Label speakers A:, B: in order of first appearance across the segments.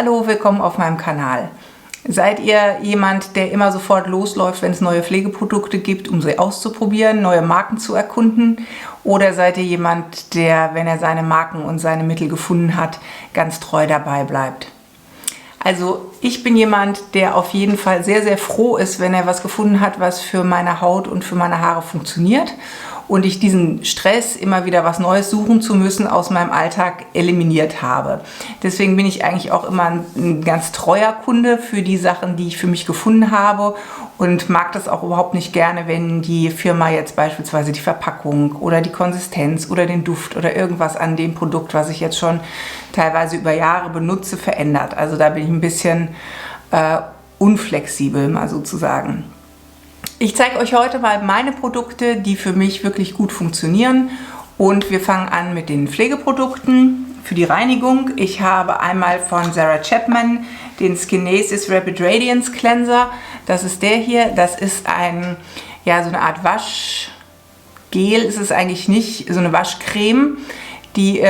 A: Hallo, willkommen auf meinem Kanal. Seid ihr jemand, der immer sofort losläuft, wenn es neue Pflegeprodukte gibt, um sie auszuprobieren, neue Marken zu erkunden? Oder seid ihr jemand, der, wenn er seine Marken und seine Mittel gefunden hat, ganz treu dabei bleibt? Also ich bin jemand, der auf jeden Fall sehr, sehr froh ist, wenn er was gefunden hat, was für meine Haut und für meine Haare funktioniert. Und ich diesen Stress, immer wieder was Neues suchen zu müssen, aus meinem Alltag eliminiert habe. Deswegen bin ich eigentlich auch immer ein ganz treuer Kunde für die Sachen, die ich für mich gefunden habe und mag das auch überhaupt nicht gerne, wenn die Firma jetzt beispielsweise die Verpackung oder die Konsistenz oder den Duft oder irgendwas an dem Produkt, was ich jetzt schon teilweise über Jahre benutze, verändert. Also da bin ich ein bisschen unflexibel, mal sozusagen. Ich zeige euch heute mal meine Produkte, die für mich wirklich gut funktionieren, und wir fangen an mit den Pflegeprodukten für die Reinigung. Ich habe einmal von Sarah Chapman den Skinesis Rapid Radiance Cleanser. Das ist der hier. Das ist ein, ja, so eine Art Waschgel. Ist es eigentlich nicht, so eine Waschcreme, die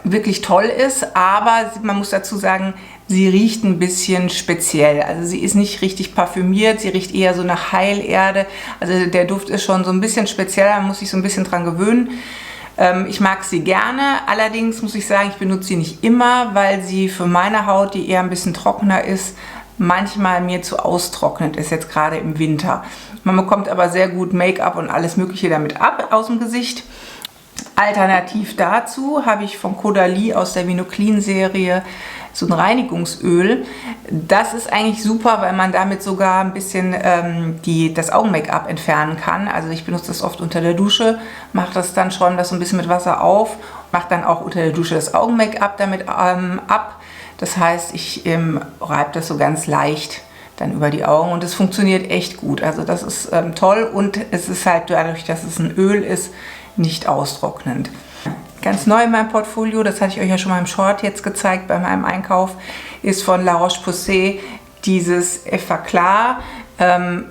A: wirklich toll ist, aber man muss dazu sagen, sie riecht ein bisschen speziell. Also sie ist nicht richtig parfümiert, sie riecht eher so nach Heilerde. Also der Duft ist schon so ein bisschen speziell, man muss sich so ein bisschen dran gewöhnen. Ich mag sie gerne, allerdings muss ich sagen, ich benutze sie nicht immer, weil sie für meine Haut, die eher ein bisschen trockener ist, manchmal mir zu austrocknet ist, jetzt gerade im Winter. Man bekommt aber sehr gut Make-up und alles Mögliche damit ab aus dem Gesicht. Alternativ dazu habe ich von Caudalie aus der Vinoclean-Serie so ein Reinigungsöl. Das ist eigentlich super, weil man damit sogar ein bisschen das Augen-Make-up entfernen kann. Also ich benutze das oft unter der Dusche, mache das dann schon das so ein bisschen mit Wasser auf, mache dann auch unter der Dusche das Augen-Make-up damit ab. Das heißt, ich reibe das so ganz leicht dann über die Augen und es funktioniert echt gut. Also das ist toll, und es ist halt dadurch, dass es ein Öl ist, nicht austrocknend. Ganz neu in meinem Portfolio, das hatte ich euch ja schon mal im Short jetzt gezeigt bei meinem Einkauf, ist von La Roche-Posay dieses Effaclar.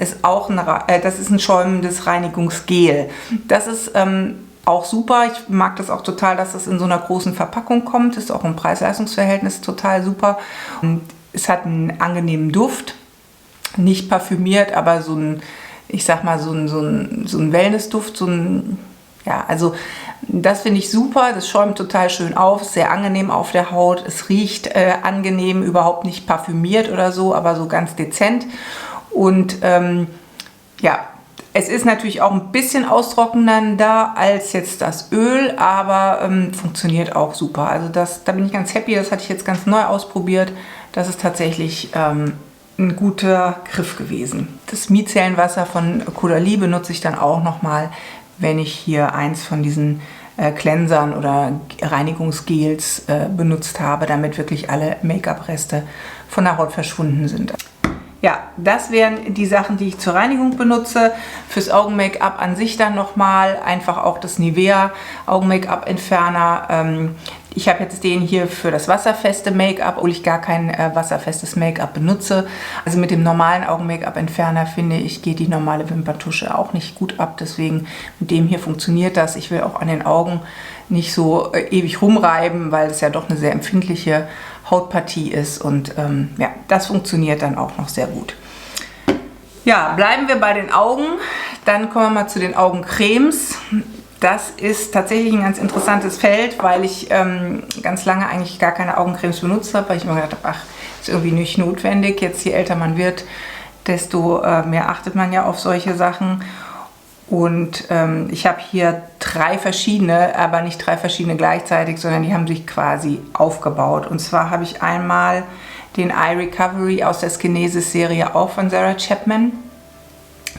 A: Ist auch das ist ein schäumendes Reinigungsgel. Das ist auch super. Ich mag das auch total, dass das in so einer großen Verpackung kommt. Ist auch im Preis-Leistungs-Verhältnis total super. Und es hat einen angenehmen Duft. Nicht parfümiert, aber so ein, ich sag mal, so ein Wellnessduft, ja, also das finde ich super. Das schäumt total schön auf, ist sehr angenehm auf der Haut. Es riecht angenehm, überhaupt nicht parfümiert oder so, aber so ganz dezent. Und ja, es ist natürlich auch ein bisschen austrocknender als jetzt das Öl, aber funktioniert auch super. Also da bin ich ganz happy. Das hatte ich jetzt ganz neu ausprobiert. Das ist tatsächlich ein guter Griff gewesen. Das Micellenwasser von Caudalie benutze ich dann auch nochmal, wenn ich hier eins von diesen Cleansern oder Reinigungsgels benutzt habe, damit wirklich alle Make-up-Reste von der Haut verschwunden sind. Ja, das wären die Sachen, die ich zur Reinigung benutze. Fürs Augen-Make-up an sich dann nochmal einfach auch das Nivea Augen-Make-up-Entferner. Ich habe jetzt den hier für das wasserfeste Make-up, obwohl ich gar kein wasserfestes Make-up benutze. Also mit dem normalen Augen-Make-up-Entferner, finde ich, geht die normale Wimperntusche auch nicht gut ab. Deswegen mit dem hier funktioniert das. Ich will auch an den Augen nicht so ewig rumreiben, weil es ja doch eine sehr empfindliche Hautpartie ist. Und ja, das funktioniert dann auch noch sehr gut. Ja, bleiben wir bei den Augen. Dann kommen wir mal zu den Augencremes. Das ist tatsächlich ein ganz interessantes Feld, weil ich ganz lange eigentlich gar keine Augencremes benutzt habe, weil ich immer gedacht habe, ach, ist irgendwie nicht notwendig. Jetzt, je älter man wird, desto mehr achtet man ja auf solche Sachen. Und ich habe hier 3 verschiedene, aber nicht 3 verschiedene gleichzeitig, sondern die haben sich quasi aufgebaut. Und zwar habe ich einmal den Eye Recovery aus der Skinesis Serie, auch von Sarah Chapman.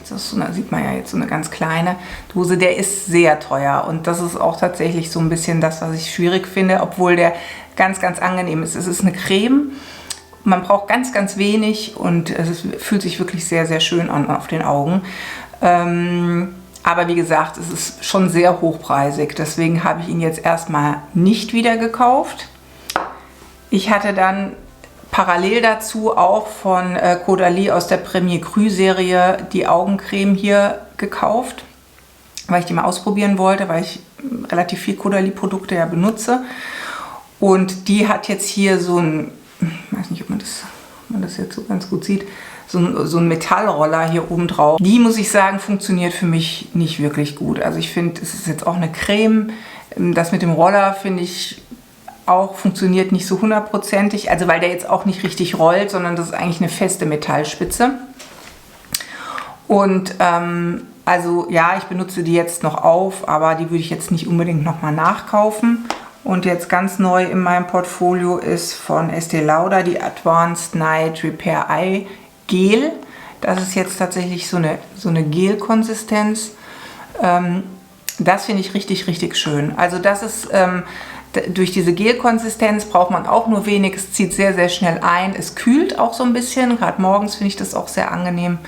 A: Das ist so, da sieht man ja jetzt so eine ganz kleine Dose. Der ist sehr teuer und das ist auch tatsächlich so ein bisschen das, was ich schwierig finde, obwohl der ganz, ganz angenehm ist. Es ist eine Creme, man braucht ganz, ganz wenig und fühlt sich wirklich sehr, sehr schön an auf den Augen. Aber wie gesagt, es ist schon sehr hochpreisig, deswegen habe ich ihn jetzt erstmal nicht wieder gekauft. Ich hatte dann parallel dazu auch von Caudalie aus der Premier Cru Serie die Augencreme hier gekauft, weil ich die mal ausprobieren wollte, weil ich relativ viel Caudalie Produkte ja benutze. Und die hat jetzt hier so ein, ich weiß nicht, ob man das jetzt so ganz gut sieht, so ein Metallroller hier oben drauf. Die, muss ich sagen, funktioniert für mich nicht wirklich gut. Also ich finde, es ist jetzt auch eine Creme. Das mit dem Roller, finde ich, auch funktioniert nicht so hundertprozentig. Also weil der jetzt auch nicht richtig rollt, sondern das ist eigentlich eine feste Metallspitze. Und also ja, ich benutze die jetzt noch auf, aber die würde ich jetzt nicht unbedingt nochmal nachkaufen. Und jetzt ganz neu in meinem Portfolio ist von Estée Lauder die Advanced Night Repair Eye Gel. Das ist jetzt tatsächlich so eine Gel-Konsistenz. Das finde ich richtig, richtig schön. Also das ist, durch diese Gel-Konsistenz braucht man auch nur wenig. Es zieht sehr, sehr schnell ein. Es kühlt auch so ein bisschen. Gerade morgens finde ich das auch sehr angenehm.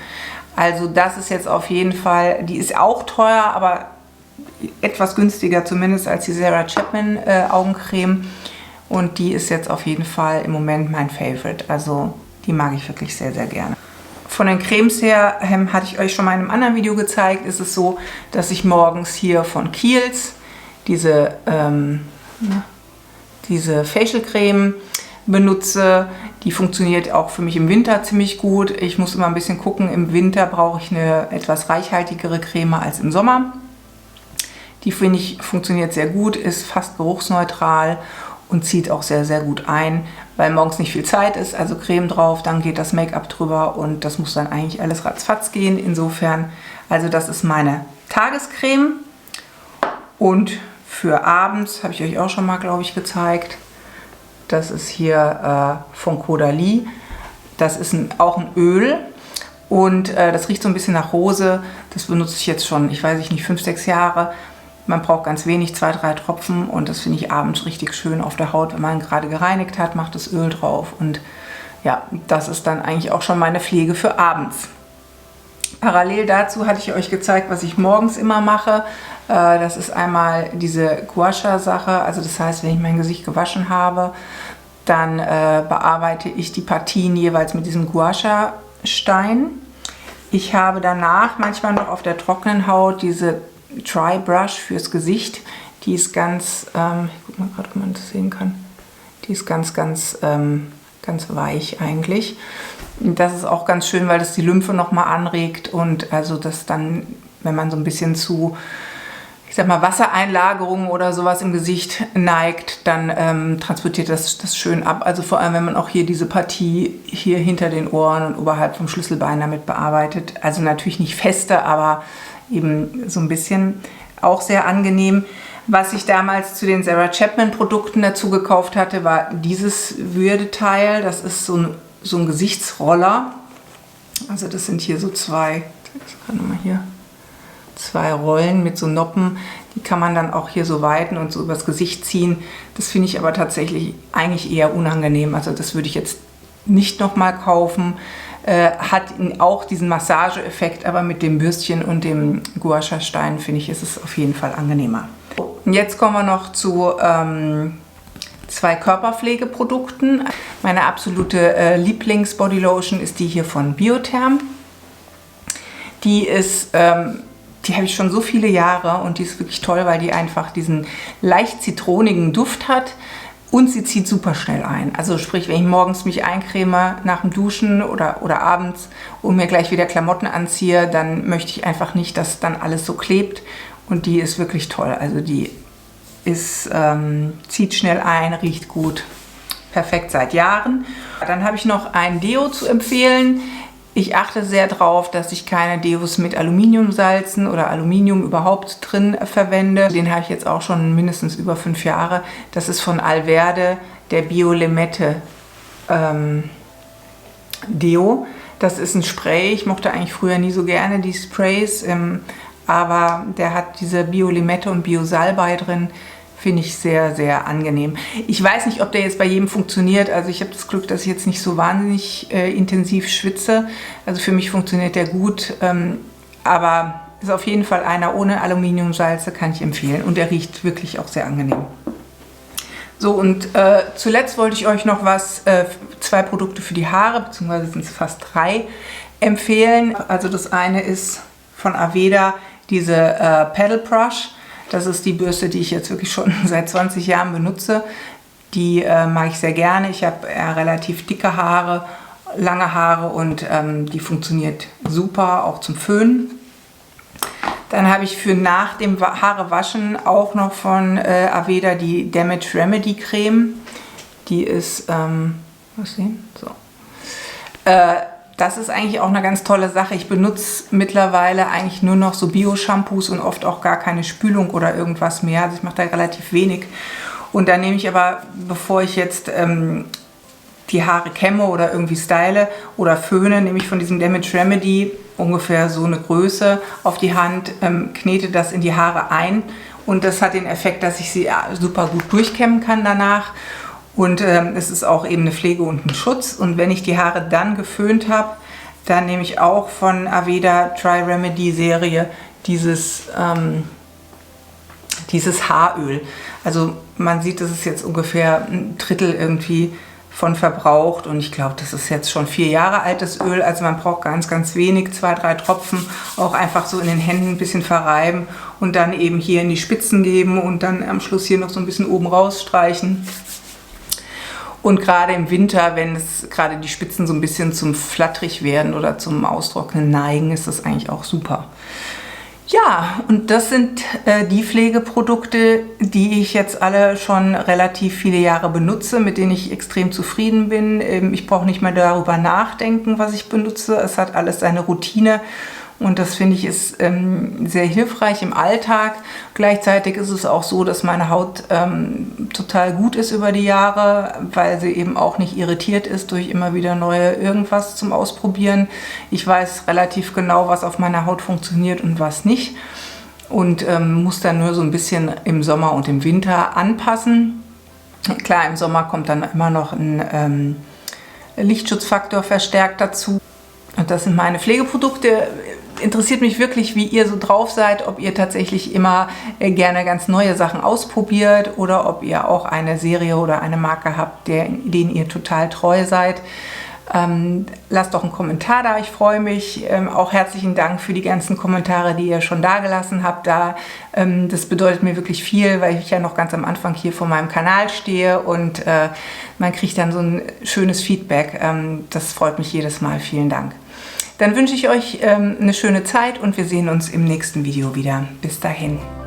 A: Also das ist jetzt auf jeden Fall, die ist auch teuer, aber etwas günstiger zumindest als die Sarah Chapman Augencreme. Und die ist jetzt auf jeden Fall im Moment mein Favorite. Also die mag ich wirklich sehr, sehr gerne. Von den Cremes her, hatte ich euch schon mal in einem anderen Video gezeigt, ist es so, dass ich morgens hier von Kiehl's diese Facial Creme benutze. Die funktioniert auch für mich im Winter ziemlich gut. Ich muss immer ein bisschen gucken, im Winter brauche ich eine etwas reichhaltigere Creme als im Sommer. Die finde ich funktioniert sehr gut, ist fast geruchsneutral und zieht auch sehr, sehr gut ein, weil morgens nicht viel Zeit ist, also Creme drauf, dann geht das Make-up drüber und das muss dann eigentlich alles ratzfatz gehen. Insofern, also das ist meine Tagescreme. Und für abends, habe ich euch auch schon mal, glaube ich, gezeigt, das ist hier von Caudalie. Das ist auch ein Öl und das riecht so ein bisschen nach Rose. Das benutze ich jetzt schon, ich weiß nicht, 5, 6 Jahre. Man braucht ganz wenig, 2, 3 Tropfen und das finde ich abends richtig schön auf der Haut. Wenn man gerade gereinigt hat, macht das Öl drauf und ja, das ist dann eigentlich auch schon meine Pflege für abends. Parallel dazu hatte ich euch gezeigt, was ich morgens immer mache. Das ist einmal diese Gua Sha Sache, also das heißt, wenn ich mein Gesicht gewaschen habe, dann bearbeite ich die Partien jeweils mit diesem Gua Sha Stein. Ich habe danach manchmal noch auf der trockenen Haut diese Dry Brush fürs Gesicht. Die ist ganz, ich guck mal gerade, ob man das sehen kann. Die ist ganz weich eigentlich. Das ist auch ganz schön, weil das die Lymphe nochmal anregt und also das dann, wenn man so ein bisschen zu, ich sag mal, Wassereinlagerungen oder sowas im Gesicht neigt, dann transportiert das schön ab. Also vor allem, wenn man auch hier diese Partie hier hinter den Ohren und oberhalb vom Schlüsselbein damit bearbeitet. Also natürlich nicht feste, aber eben so ein bisschen auch sehr angenehm. Was ich damals zu den Sarah Chapman Produkten dazu gekauft hatte, war dieses Würdeteil. Das ist so ein Gesichtsroller. Also das sind hier so zwei Rollen mit so Noppen. Die kann man dann auch hier so weiten und so übers Gesicht ziehen. Das finde ich aber tatsächlich eigentlich eher unangenehm. Also das würde ich jetzt nicht nochmal kaufen. Hat auch diesen Massageeffekt, aber mit dem Bürstchen und dem Gua Sha Stein finde ich, ist es auf jeden Fall angenehmer. Und jetzt kommen wir noch zu 2 Körperpflegeprodukten. Meine absolute Lieblings-Bodylotion ist die hier von Biotherm. Die habe ich schon so viele Jahre und die ist wirklich toll, weil die einfach diesen leicht zitronigen Duft hat. Und sie zieht super schnell ein. Also sprich, wenn ich morgens mich eincreme nach dem Duschen oder abends und mir gleich wieder Klamotten anziehe, dann möchte ich einfach nicht, dass dann alles so klebt. Und die ist wirklich toll. Also die zieht schnell ein, riecht gut. Perfekt seit Jahren. Dann habe ich noch ein Deo zu empfehlen. Ich achte sehr darauf, dass ich keine Deos mit Aluminiumsalzen oder Aluminium überhaupt drin verwende. Den habe ich jetzt auch schon mindestens über 5 Jahre. Das ist von Alverde, der Bio-Limette Deo. Das ist ein Spray. Ich mochte eigentlich früher nie so gerne die Sprays, aber der hat diese Bio-Limette und Bio-Salbei drin. Finde ich sehr, sehr angenehm. Ich weiß nicht, ob der jetzt bei jedem funktioniert. Also ich habe das Glück, dass ich jetzt nicht so wahnsinnig intensiv schwitze. Also für mich funktioniert der gut. Aber ist auf jeden Fall einer ohne Aluminiumsalze, kann ich empfehlen. Und der riecht wirklich auch sehr angenehm. So, und zuletzt wollte ich euch noch 2 Produkte für die Haare, beziehungsweise sind es fast 3, empfehlen. Also das eine ist von Aveda diese Paddle Brush. Das ist die Bürste, die ich jetzt wirklich schon seit 20 Jahren benutze. Die mag ich sehr gerne. Ich habe relativ dicke Haare, lange Haare und die funktioniert super, auch zum Föhnen. Dann habe ich für nach dem Haarewaschen auch noch von Aveda die Damage Remedy Creme. Die ist, was sehen? So. Das ist eigentlich auch eine ganz tolle Sache. Ich benutze mittlerweile eigentlich nur noch so Bio-Shampoos und oft auch gar keine Spülung oder irgendwas mehr. Also ich mache da relativ wenig. Und dann nehme ich aber, bevor ich jetzt die Haare kämme oder irgendwie style oder föhne, nehme ich von diesem Damage Remedy ungefähr so eine Größe auf die Hand, knete das in die Haare ein und das hat den Effekt, dass ich sie super gut durchkämmen kann danach und es ist auch eben eine Pflege und ein Schutz. Und wenn ich die Haare dann geföhnt habe, dann nehme ich auch von Aveda Tri Remedy Serie dieses Haaröl. Also man sieht, das ist jetzt ungefähr ein Drittel irgendwie von verbraucht und ich glaube, das ist jetzt schon 4 Jahre altes Öl, also man braucht ganz, ganz wenig, 2, 3 Tropfen, auch einfach so in den Händen ein bisschen verreiben und dann eben hier in die Spitzen geben und dann am Schluss hier noch so ein bisschen oben rausstreichen. Und gerade im Winter, wenn es gerade die Spitzen so ein bisschen zum flatterig werden oder zum Austrocknen neigen, ist das eigentlich auch super. Ja, und das sind die Pflegeprodukte, die ich jetzt alle schon relativ viele Jahre benutze, mit denen ich extrem zufrieden bin. Ich brauche nicht mehr darüber nachdenken, was ich benutze. Es hat alles seine Routine und das finde ich ist sehr hilfreich im Alltag. Gleichzeitig ist es auch so, dass meine Haut total gut ist über die Jahre, weil sie eben auch nicht irritiert ist durch immer wieder neue irgendwas zum Ausprobieren. Ich weiß relativ genau, was auf meiner Haut funktioniert und was nicht und muss dann nur so ein bisschen im Sommer und im Winter anpassen. Klar, im Sommer kommt dann immer noch ein Lichtschutzfaktor verstärkt dazu. Und das sind meine Pflegeprodukte. Interessiert mich wirklich, wie ihr so drauf seid, ob ihr tatsächlich immer gerne ganz neue Sachen ausprobiert oder ob ihr auch eine Serie oder eine Marke habt, denen ihr total treu seid. Lasst doch einen Kommentar da, ich freue mich. Auch herzlichen Dank für die ganzen Kommentare, die ihr schon da gelassen habt. Das bedeutet mir wirklich viel, weil ich ja noch ganz am Anfang hier vor meinem Kanal stehe und man kriegt dann so ein schönes Feedback. Das freut mich jedes Mal. Vielen Dank. Dann wünsche ich euch eine schöne Zeit und wir sehen uns im nächsten Video wieder. Bis dahin.